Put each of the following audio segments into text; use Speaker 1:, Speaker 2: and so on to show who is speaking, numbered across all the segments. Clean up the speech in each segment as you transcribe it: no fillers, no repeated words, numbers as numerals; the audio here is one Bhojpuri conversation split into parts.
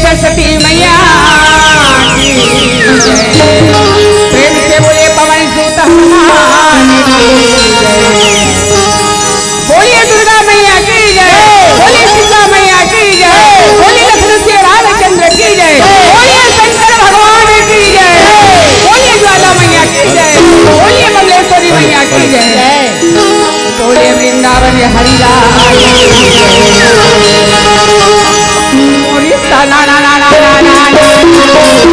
Speaker 1: सरस्वती मैया प्रेम से बोले पवन सुत बोलिए दुर्गा मैया की जय, बोलिए सीता मैया की जय, बोलिए लक्ष्मण से रामचंद्र की जय, बोलिए शंकर भगवान की जय, बोलिए ज्वाला मैया की जय, बोलिए मल्लेश्वरी मैया की जय, बोलिए वृंदावन हरिलाल ना ना ना ना ना ना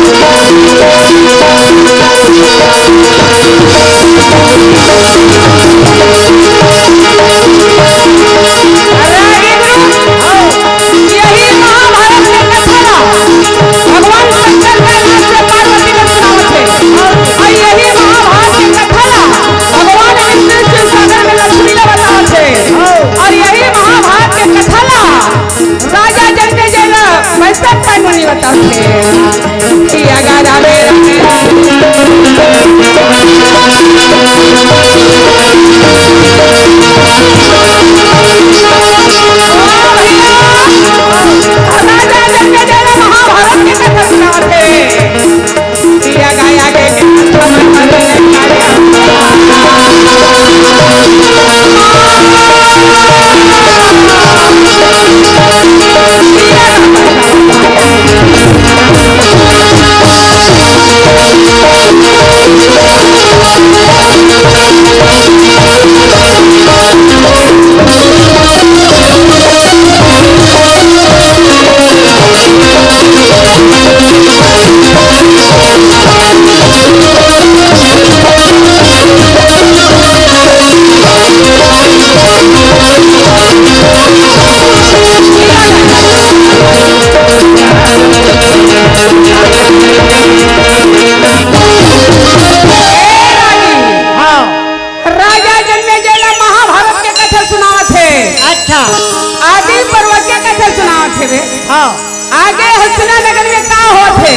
Speaker 1: आगे हस्तिनानगर में का होते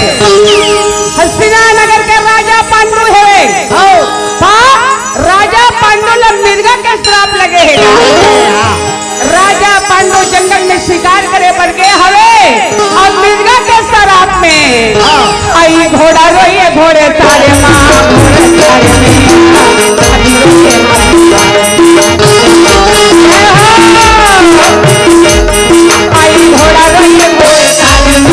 Speaker 1: हस्तिनानगर के राजा पांडु है राजा पांडु ल मिर्गा के श्राप लगे है राजा पांडु जंगल में शिकार करे पर गए हवे और मिर्गा के श्राप में आई घोड़ा रोइए घोड़े तारे मां आई घोड़ा रोइए घोड़े तारे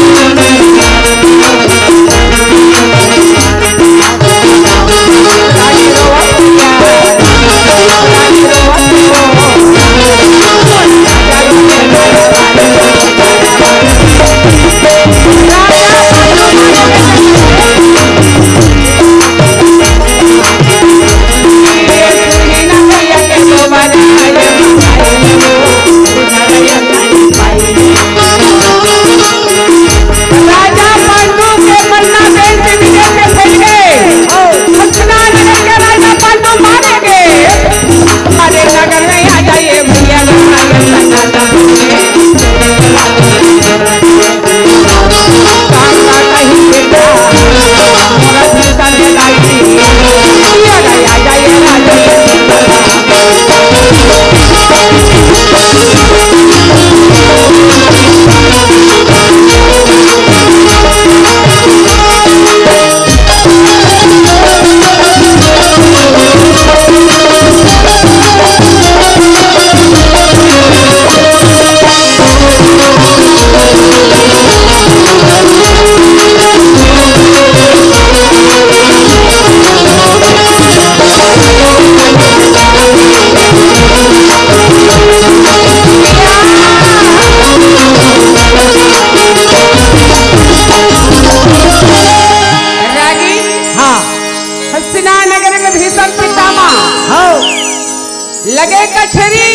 Speaker 1: लगे कछरी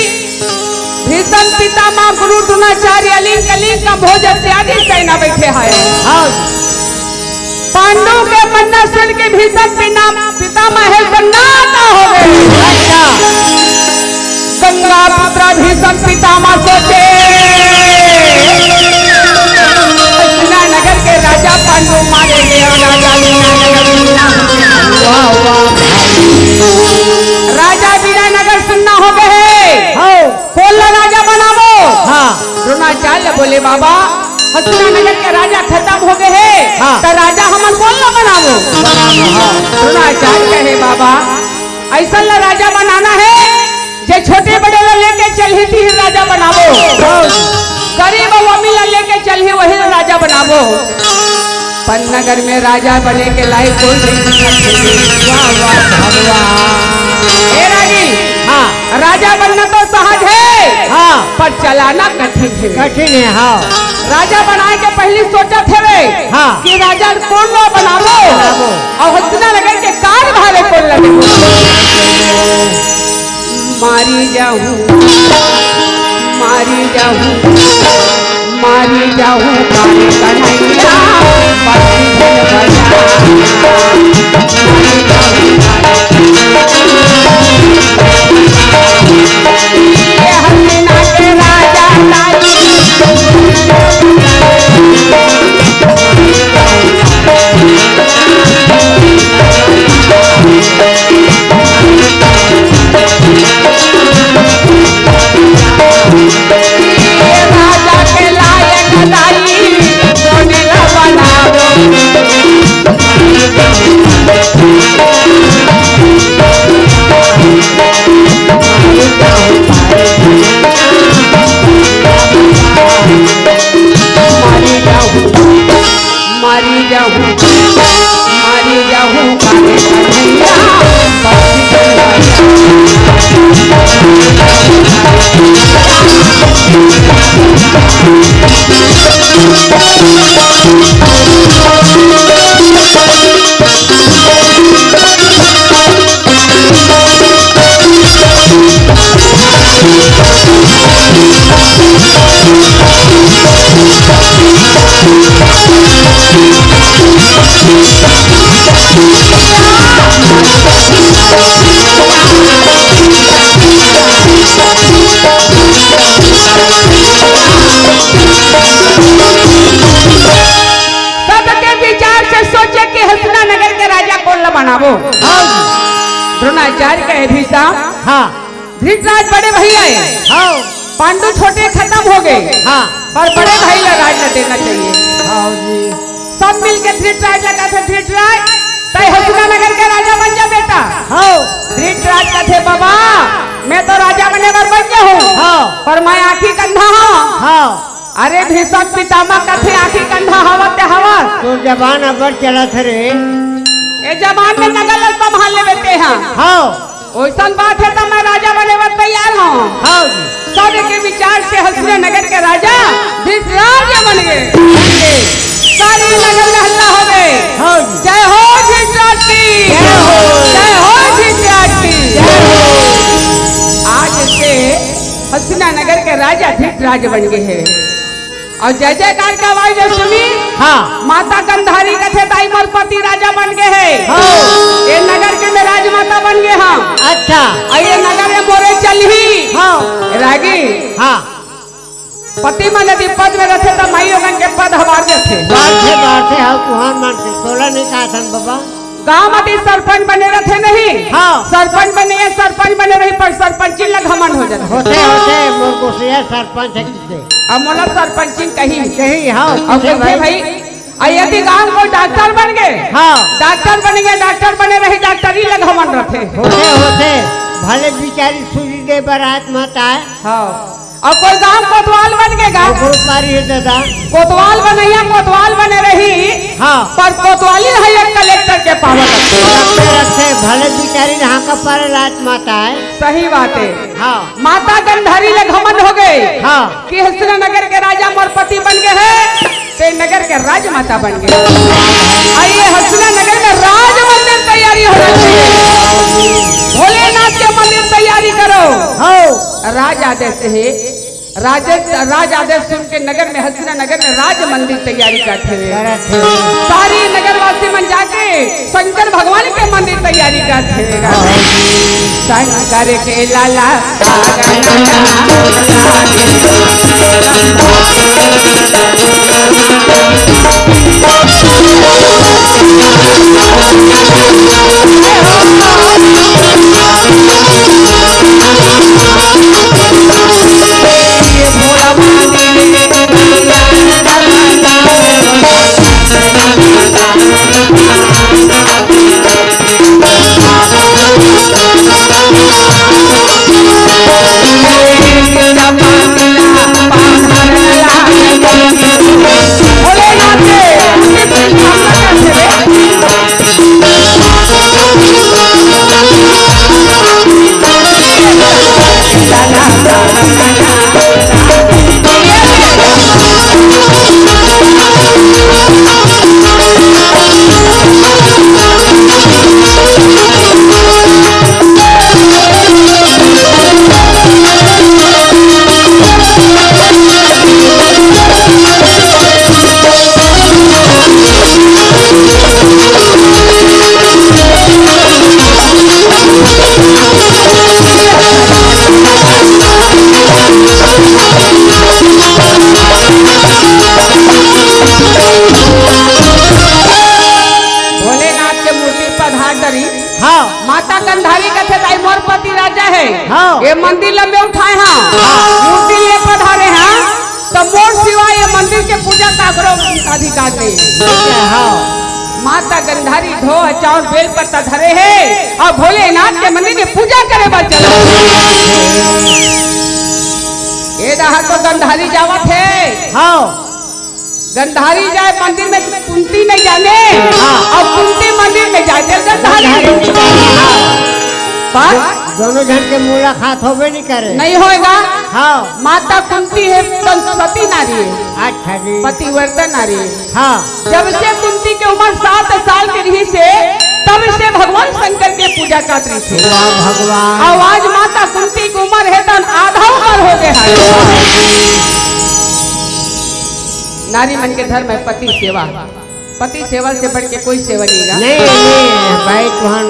Speaker 1: भीषण पितामह गुरु द्रोणाचार्य अलिंग कलिंग का भोज इत्यादि सेना बैठे हैं पांडु के मन्ना सुन के भीषण पितामह है सन्नाटा हो गए गंगा पुत्र भीषण पितामह सोचे नगर के राजा पांडु मारे गए राजा बिना नगर सुनना हो गए बोल राजा बनावो द्रोणाचार्य बोले बाबा हसना नगर के राजा खत्म हो गए है तो राजा हमन कौन ला बनावो। द्रोणाचार्य कहे बाबा ऐसा ला राजा बनाना है जे छोटे बड़े ला लेके चलही थी राजा बनावो, गरीब और अमीर ला लेके चलही वही राजा बनावो। पन्नगर में राजा बने के लायक कोई नहीं। वाह वाह भगवान। रागी हाँ राजा बनना तो सहज है हाँ पर चलाना कठिन है। कठिन है हाँ। राजा बनाए के पहले सोचा थे वे हाँ कि राजा कौन लो बनावो और हसना नगर के कार भारे कौन लगे। मारी जाऊं मारी जाऊं मारी जाऊं काली कन्हैया पासी धन बजा ये हसना के राजा लाली राजा के लायक दाई सोनेला बनावो। मारी जाऊं मारी जाऊं काले कन्हैया पासी धन बनावो। द्रोणाचार्य कहे भीषम हाँ धृतराज बड़े भैया हाँ पांडु छोटे खत्म हो गए हाँ पर बड़े भाई ला राज न देना चाहिए। हाँ जी सब मिलके धृतराज लगा था धृतराज तय हसना नगर के राजा बन जा बेटा। हाँ धृतराज का थे बाबा मैं तो राजा बने पर बन गया हूँ हाँ पर मैं आँखी कंधा हूँ। हाँ अरे भीषम पितामह का थे आँखी कंधा हवा ते हवा तो जबान अबर चला थे रे ये जबान में नगल संभाल ले बेटे हैं। हाँ वैसा बात है तो मैं राजा बने पर तैयार हूँ। हाँ सब के विचार से हसना नगर के राजा धृतराज बन गए। सारे नगर में हल्ला हो गए जय हो धृतराज की जय हो धृतराज की। आज से हसना नगर के राजा धृतराज बन गए हैं और जय जयकार का आवाज सुनी हाँ माता गंधारी कथे ताई मलपति राजा बन गए हैं। हाँ ये नगर के में राजमाता बन गए हम। अच्छा ये नगर में मोरे चली हाँ रागी हाँ पति मन यदि पद में रहते तो माई लोगन के पद हवार देते बाढ़ते हाँ कुहान मान के सोलह नहीं कहा था बाबा गाँव में सरपंच बने रहते नहीं हाँ सरपंच बने सरपंच बने रही पर सरपंची लग घमंड हो जाते होते होते मुर्गो से सरपंच है किसे अब मोला सरपंची कहीं कहीं हाँ अब भाई यदि गाँव को डॉक्टर बन गए हाँ डॉक्टर बन गए डॉक्टर बने रही डॉक्टरी लग घमंड रहते होते होते भले बिचारी सूजी दे बारात माता है हाँ और कोई गांव कोतवाल बन के गांव दादा कोतवाल बनैया कोतवाल बने रही हाँ पर कोतवाली है एक कलेक्टर के पावर रखते भले बिचारी यहाँ का पर रात माता है। सही बात है हाँ माता गंधारी ले घमंड हो गए हाँ कि हसना नगर के राजा मरपति बन गए हैं ते नगर के राजमाता बन गए। आइए हसना नगर में राज मंदिर तैयारी होना चाहिए भोलेनाथ के मंदिर तैयारी करो। हाँ राज आदेश है राज आदेश सुन के नगर में हसना नगर में राज मंदिर तैयारी करते हुए सारी नगरवासी मन जाके शंकर भगवान के मंदिर तैयारी करते शंकर के लाला भोला माता गंधारी का थे मोर पति राजा है।
Speaker 2: हाँ।
Speaker 1: ये मंदिर लंबे उठाए हैं, मूर्ति लिए पधारे हैं, तो मोर सिवाय ये मंदिर के पूजा का अधिकार नहीं। माता गंधारी धो चाउर बेल पत्ता धरे है और भोलेनाथ के मंदिर में पूजा करे बा चलो। ये रहा तो गंधारी जावत है। गंधारी जाए मंदिर में कुंती नहीं जाने और कुंती मंदिर में जाए गंधारी।
Speaker 2: दोनों जन के मुलाकात होवे नहीं करे,
Speaker 1: नहीं होएगा।
Speaker 2: हाँ।
Speaker 1: माता कुंती है सती नारी है।
Speaker 2: अच्छा जी।
Speaker 1: पतिव्रता नारी है।
Speaker 2: हाँ।
Speaker 1: जब से कुंती की उम्र 7 साल की रही से तब से भगवान शंकर के पूजा करती थी।
Speaker 2: भगवान
Speaker 1: आवाज माता कुंती की उम्र है तो आधा उम्र हो गया। नारी मन के धर्म है पति सेवा। पति सेवा से बढ़ के कोई सेवा नहीं
Speaker 2: भाई तुहार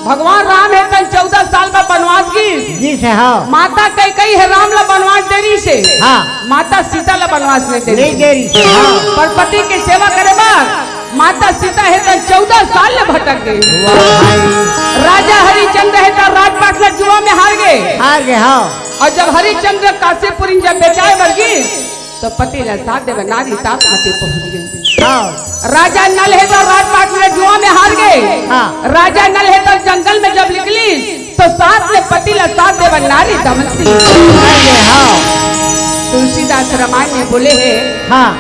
Speaker 1: भगवान राम है तन 14 साल में बनवास की
Speaker 2: से। हाँ।
Speaker 1: माता कई है राम ला बनवास देरी से।
Speaker 2: हाँ।
Speaker 1: माता सीता ला बनवास नहीं
Speaker 2: देरी से। हाँ।
Speaker 1: पर पति की सेवा करे बाद माता सीता है तन 14 साल ले भटक गई। राजा हरिचंद्र है तो राजपाट ला जुआ में हार गए।
Speaker 2: हाँ।
Speaker 1: और जब हरिचंद्र काशीपुरी जब बेचाए वर्गी तो पति ला साथ देव नारी तापमती पहुंच गई। राजा नल है तो राजपाट में जुआ में हार गए।
Speaker 2: हाँ।
Speaker 1: राजा नल है तो जंगल में जब निकली तो साथ में पति ला साथ देव नारी दमनती। तुलसीदास रामायण में बोले है।
Speaker 2: हाँ।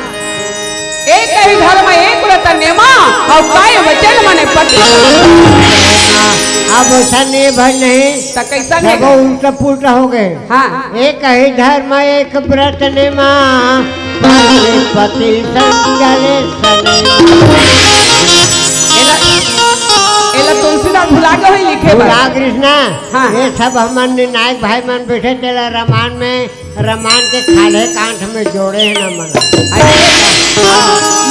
Speaker 1: एक ही धर्म एक व्रत नेमा और काय वचन माने पति।
Speaker 2: अब ऐसा नहीं भाई नहीं
Speaker 1: तो कैसा नहीं
Speaker 2: वो उल्टा पुल्टा हो गए।
Speaker 1: हाँ।
Speaker 2: एक ही धर्म एक व्रत नेमा पति संजले
Speaker 1: तुलसीदास भुला के ही लिखे
Speaker 2: कृष्णा।
Speaker 1: हाँ।
Speaker 2: ये सब हमारे निर्णायक भाई मन बैठे चला रामायण में रामायण के खाले कांठ में जोड़े है न मन।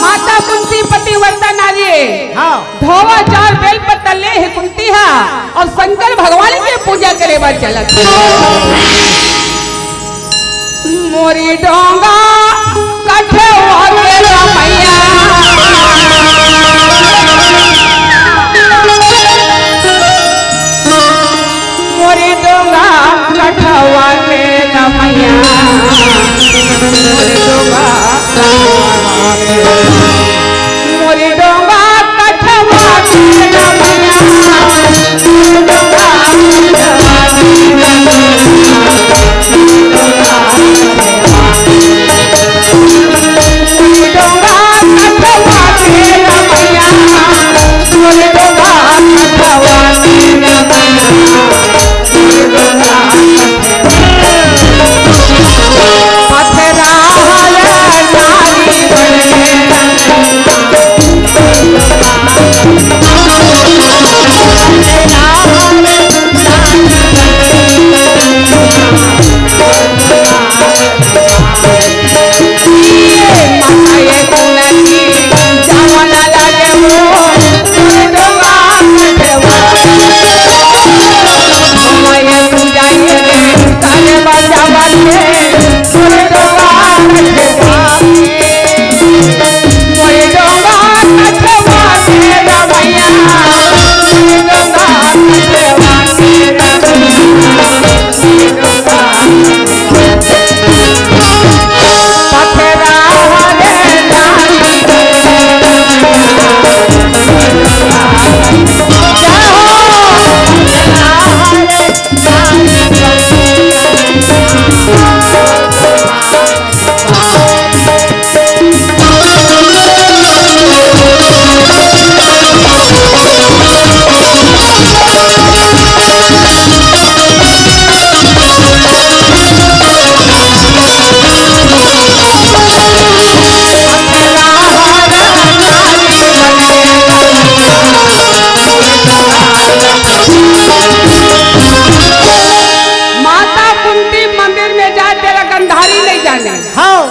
Speaker 1: माता कुंती पतिव्रता नारी है।
Speaker 2: हाँ।
Speaker 1: धोवा चार बेल पर तले है कुंती है और शंकर भगवान की पूजा करे बार चलत। मोरी डोंगा कठवा के रमैया मोरी डोंगा कठवा के रमैया मोरी डोंगा मोरी डोंगा कठवा के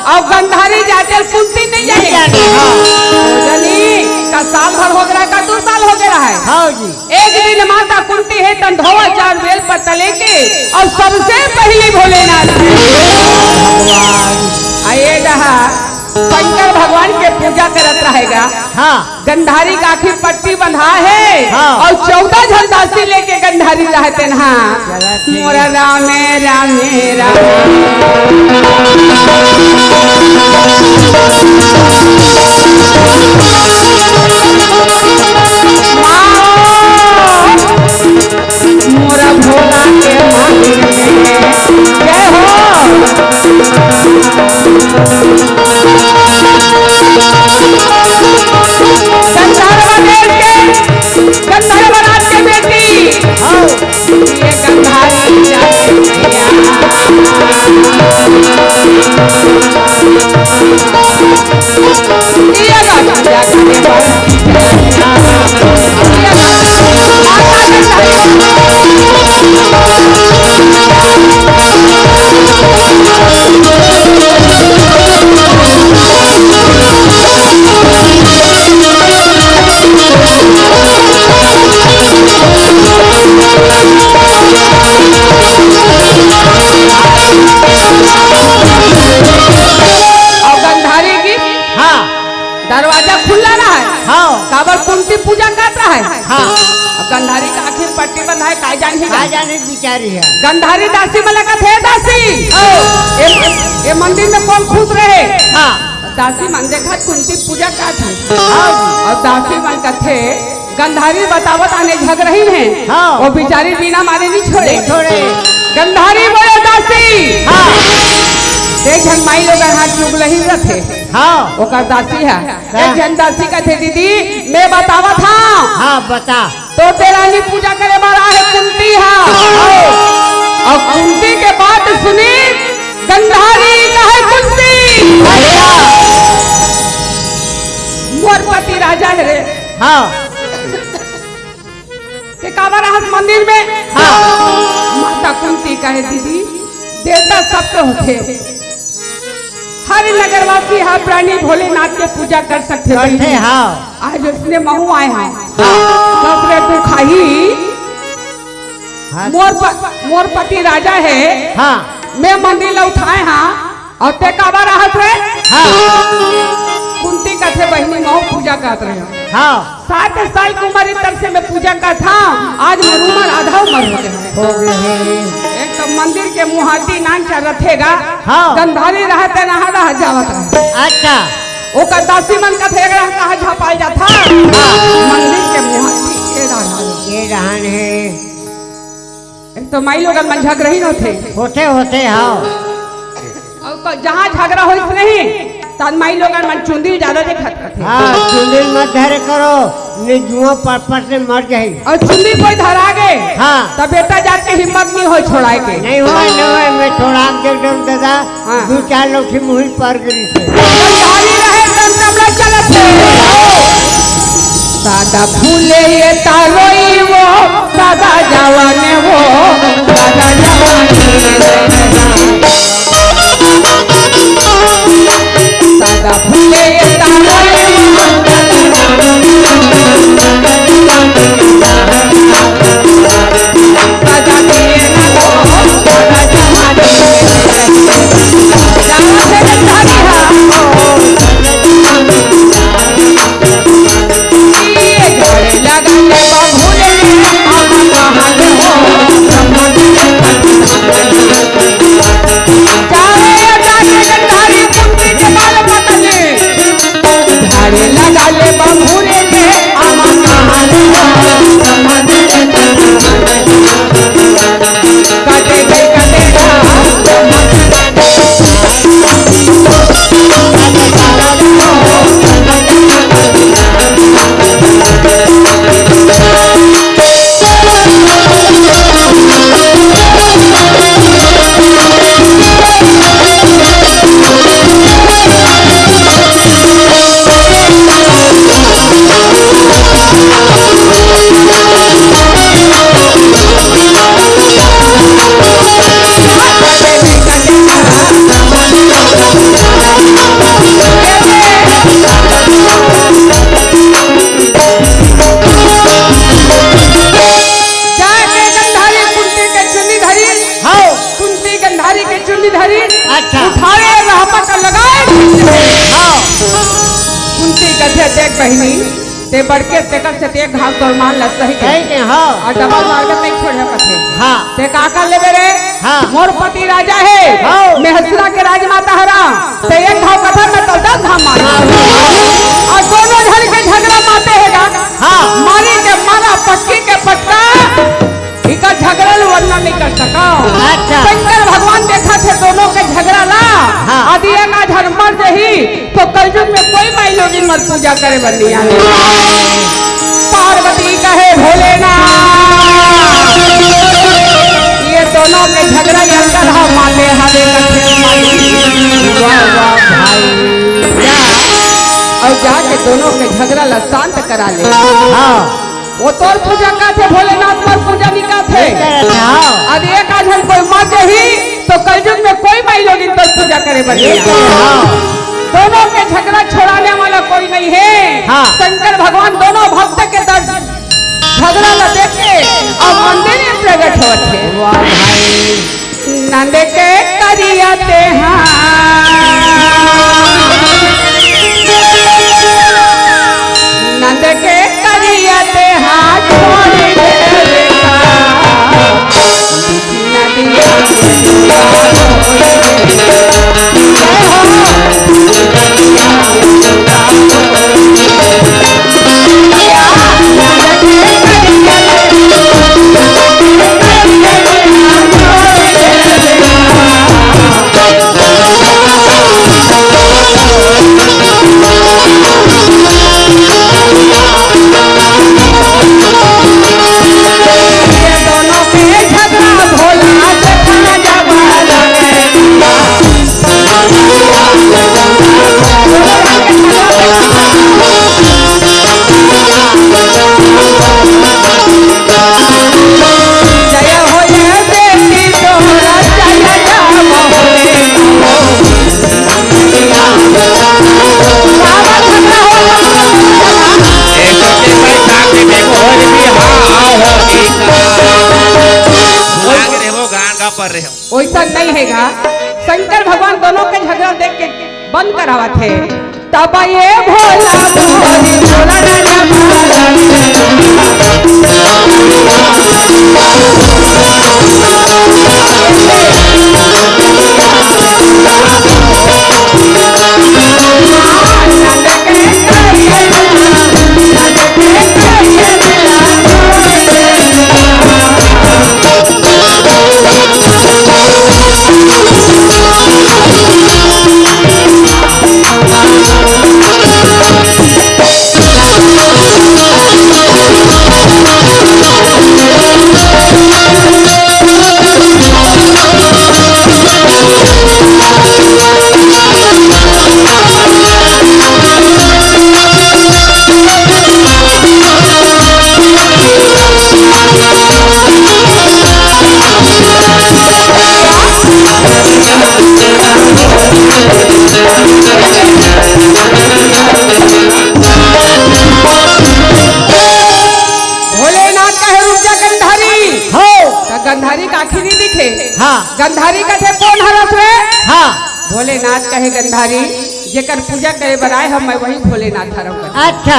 Speaker 1: और गंधारी जाते कुंती नहीं जाने। का साल भर हो गया का 2 साल हो गया है।
Speaker 2: हाँ जी।
Speaker 1: एक दिन माता कुंती है तंधोवा चार बेल पर तले के और सबसे पहले भोलेनाथ आए रहा शंकर भगवान के पूजा करत रहेगा।
Speaker 2: हाँ
Speaker 1: गंधारी का आखिर पट्टी बंधा है।
Speaker 2: हाँ।
Speaker 1: और 14 जन दासी लेके गंधारी रहते हैं।
Speaker 2: चला ठीक।
Speaker 1: मोरा रामे रामे रामे मोरा भोला के मंदिर में जय हो। गंधर्व राज के बेटी
Speaker 2: हाँ
Speaker 1: ये गंधारी जाके दरवाजा खुला रहा है।
Speaker 2: हाँ
Speaker 1: काबर कुंती पूजा कर रहा है।
Speaker 2: हाँ
Speaker 1: अब गंधारी का आखिर पट्टी बंधा है काय जानी
Speaker 2: आ जाने बिचारी है।
Speaker 1: गंधारी दासी मला का थे दासी ये मंदिर में कौन खुश रहे।
Speaker 2: हाँ
Speaker 1: दासी मन देखा कुंती पूजा का था।
Speaker 2: हाँ
Speaker 1: और दासी मन का थे गंधारी बतावत आने झग रही है।
Speaker 2: हाँ
Speaker 1: वो बिचारी बिना मारे नहीं छोड़े
Speaker 2: छोड़े।
Speaker 1: गंधारी बोले दासी
Speaker 2: हाँ
Speaker 1: एक जन माई लोग हाथ चुगल ही रखे।
Speaker 2: हाँ
Speaker 1: ओकर दासी है। एक जन दासी का थे दीदी मैं बतावा था।
Speaker 2: हाँ बता।
Speaker 1: तो तेरानी पूजा करे वाला है कुंती है। और कुंती के बात सुनी गंधारी कहे कुंती मोर पति राजा है रे।
Speaker 2: हाँ
Speaker 1: ते काबर रहत मंदिर में।
Speaker 2: हाँ
Speaker 1: माता कुंती कहे दीदी देवता सबके होते हर नगरवासी हर प्राणी भोलेनाथ के पूजा कर सकते
Speaker 2: करते। हाँ
Speaker 1: आज उसने महू आए हैं सबरे दुखाई
Speaker 2: हाँ
Speaker 1: मोर पति राजा है।
Speaker 2: हाँ
Speaker 1: मैं मंदिर ला उठाए हाँ और ते काबा रहत रहे।
Speaker 2: हाँ
Speaker 1: कुंती का थे बहनी महू पूजा करत रहे।
Speaker 2: हाँ
Speaker 1: 7 साल की उम्र तब से मैं पूजा का था। आज मरूमन आधा उम्र हो गया
Speaker 2: हो गए।
Speaker 1: एक तो मंदिर के मुहाती नान चा रथेगा।
Speaker 2: हाँ
Speaker 1: गंधारी रहते नहा रह जावत रहे।
Speaker 2: अच्छा
Speaker 1: ओकर दासी मन का थे कहा झपाई जाता मंदिर के मुहाती
Speaker 2: ये रहन है।
Speaker 1: एक तो माई लोग मन झग रही
Speaker 2: होते होते। हाँ
Speaker 1: और जहाँ झगड़ा हो नहीं तब माई लोग मन चुंदी ज्यादा देखत थे।
Speaker 2: हाँ चुंदी मत धरे करो नहीं जुआ पर से मर जाए।
Speaker 1: और चुंदी कोई धरा गए
Speaker 2: हाँ
Speaker 1: तब बेटा जाके हिम्मत नहीं हो छोड़ाए के।
Speaker 2: नहीं हुआ नहीं हुआ मैं थोड़ा के एकदम दादा
Speaker 1: हाँ।
Speaker 2: 2-4 लोग से मुहिल पर गिरी थे।
Speaker 1: सादा फूले ये तारोई वो सादा जवाने वो सादा जवाने सादा फूले ये तारोई सादा दिए ना वो सादा जवाने जाना से गंधारी बहनी ते बड़के तेकर से ते घास तोर मान ल सही
Speaker 2: के हो
Speaker 1: और डबल मार्केट नहीं छोड़े कथे
Speaker 2: हाँ
Speaker 1: ते का कर लेबे रे
Speaker 2: हाँ।
Speaker 1: मोर पति राजा है
Speaker 2: हाँ।
Speaker 1: मैं हसना के राजमाता हरा ते एक घाव कथा में तो 10 घाव मार और दोनों धर के झगड़ा मारते हैगा
Speaker 2: हाँ।
Speaker 1: मारी के मारा पक्की के पटका इका झगड़ा वर्णन नहीं कर सका
Speaker 2: अच्छा।
Speaker 1: शंकर भगवान देखा थे दोनों के झगड़ा ला
Speaker 2: हाँ।
Speaker 1: आदि का धर्म मर जही तो कलयुग में कोई माई लोगी मत पूजा करे बनिया पार्वती कहे भोलेनाथ ये दोनों के झगड़ा अंदर हा माते हरे कथे वाह वाह भाई और जाके दोनों के झगड़ा ला शांत करा ले
Speaker 2: हाँ
Speaker 1: वो तोर पूजा का थे भोलेनाथ पर पूजा नहीं का थे अब एक आधन कोई मर जही तो कलयुग में कोई माई लोग इन पर पूजा करे बनिया दोनों के झगड़ा छोड़ाने वाला कोई नहीं है
Speaker 2: हाँ।
Speaker 1: शंकर भगवान दोनों भक्त के दर्शन झगड़ा ला देख के और मंदिर में प्रकट होते नंद के करियाते नंद के करियाते हाथ छोड़ देगा वैसा नहीं हैगा शंकर भगवान दोनों के झगड़ा देख के बंद करावा थे तब ये भोला भोली भोला राजा गंधारी का आखिर नहीं दिखे
Speaker 2: हाँ
Speaker 1: गंधारी का थे कौन हरस रे
Speaker 2: हाँ
Speaker 1: भोलेनाथ कहे गंधारी जेकर पूजा करे बनाए हम मैं वही भोलेनाथ हरम
Speaker 2: अच्छा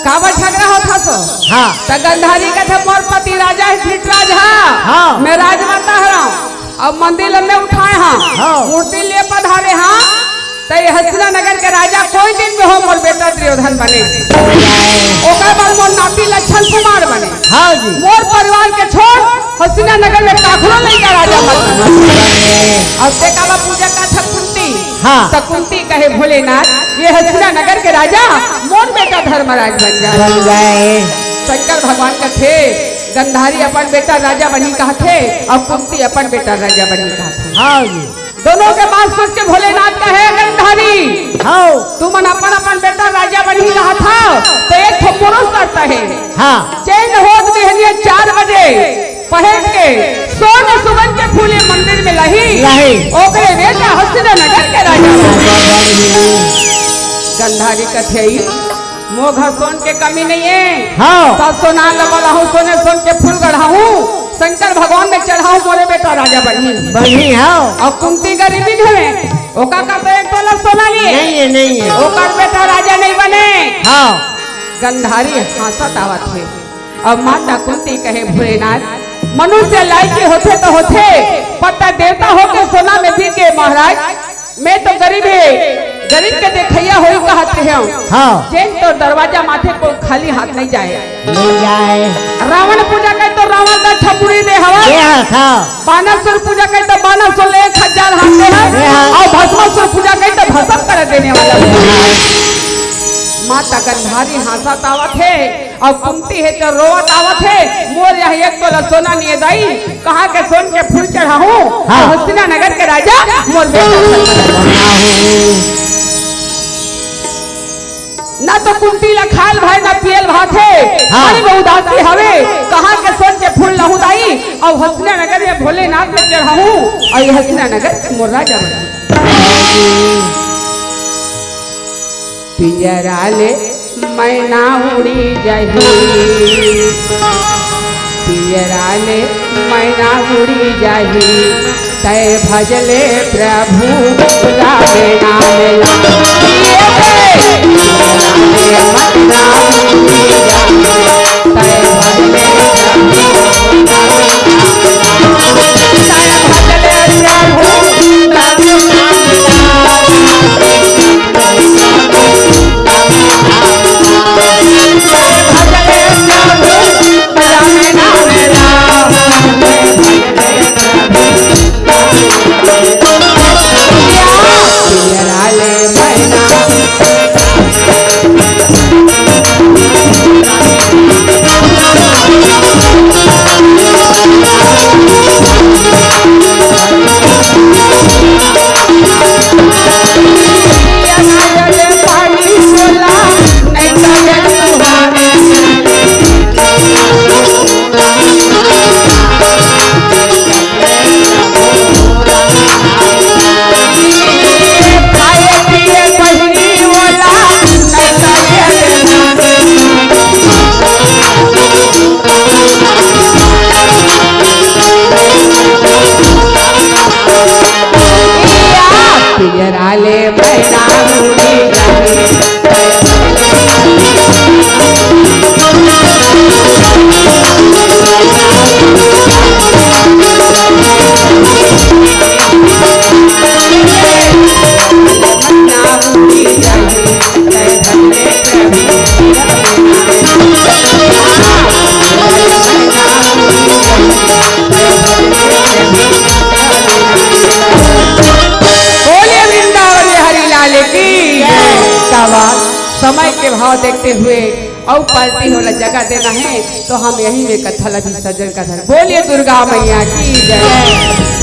Speaker 1: काबर झगड़ा होता सो
Speaker 2: हाँ
Speaker 1: तो गंधारी का थे मोर पति राजा है धृतराज
Speaker 2: हाँ
Speaker 1: मैं राजमाता हराम अब मंदिर में उठाए हाँ मूर्ति ले पधारे हाँ तो हसना नगर के राजा कोई दिन में हो मोर बेटा दुर्योधन बने ओकर बाद मोर नाती लक्षण कुमार बने
Speaker 2: हाँ जी
Speaker 1: मोर परिवार के छोड़ हसीना नगर में काखलो नहीं का राजा बने अब ते काला पूजा का था कुंती
Speaker 2: हाँ
Speaker 1: तो कुंती कहे भोलेनाथ ये हसीना नगर के राजा मोर बेटा धर्मराज बन जाए शंकर भगवान का थे गंधारी अपन बेटा राजा बनी कहा थे और कुंती अपन बेटा राजा बनी कहा थे
Speaker 2: हाँ जी
Speaker 1: दोनों के बात सोच के भोलेनाथ कहे गंधारी
Speaker 2: हाँ
Speaker 1: तुम अपन अपन बेटा राजा बनी रहा था तो एक तो पुरुष करता है
Speaker 2: हाँ
Speaker 1: चैन होत बिहनिया 4 बजे पहन के सोने सुगन के फूले मंदिर में लही ओकरे बेटा हसीना नगर के राजा गंधारी कथे मोघा सोन के कमी नहीं है
Speaker 2: हाँ
Speaker 1: सब सोना लगला हूँ सोने सोन के फूल गढ़ाऊँ शंकर भगवान में चढ़ाऊँ मोरे बेटा राजा बनी
Speaker 2: बनी हाँ
Speaker 1: और कुंती गरीबी घरे ओका का तो 1 तोला सोना लिए
Speaker 2: नहीं है
Speaker 1: ओकर बेटा राजा नहीं बने।
Speaker 2: हाँ
Speaker 1: गंधारी हंसत आवत है। अब माता कुंती कहे भोलेनाथ मनुष्य लायकी होते तो होते पता देवता हो के सोना में भी के महाराज मैं तो गरीब है गरीब के देखैया हो कहते हैं।
Speaker 2: हाँ
Speaker 1: जैन तो दरवाजा माथे को खाली हाथ नहीं जाए।
Speaker 2: नहीं जाए।
Speaker 1: रावण पूजा करे तो रावण का ठपुरी दे हवा। बानासुर पूजा करे तो बानासुर ले 1000 हाथ दे है और भस्मासुर पूजा करे तो भस्म कर देने वाला। माता गंधारी हंसत आवत है और कुंती है तो रोवत आवत है। मोर यह 1 तोला सोना लिए दाई कहाँ के सोन के फूल चढ़ाऊं।
Speaker 2: हाँ।
Speaker 1: हस्तिना नगर के राजा मोर बेटा ना तो कुंती ला खाल भाई ना पियल भात है।
Speaker 2: हाँ।
Speaker 1: मन में उदासी हवे कहाँ के सोन के फूल लहू दाई और हस्तिना नगर में भोलेनाथ में चढ़ाऊं और ये हस्तिना नगर के मोर राजा पिंजरा ले मैना उड़ी जाही पिंजरा ले मैना उड़ी जाही तय भजले प्रभु राधे नाम पिंजरा ले मैना उड़ी समय के भाव देखते हुए और पार्टी होला जगह देना है तो हम यही में कथा लगी सजन का धर बोलिए दुर्गा मैया की जय।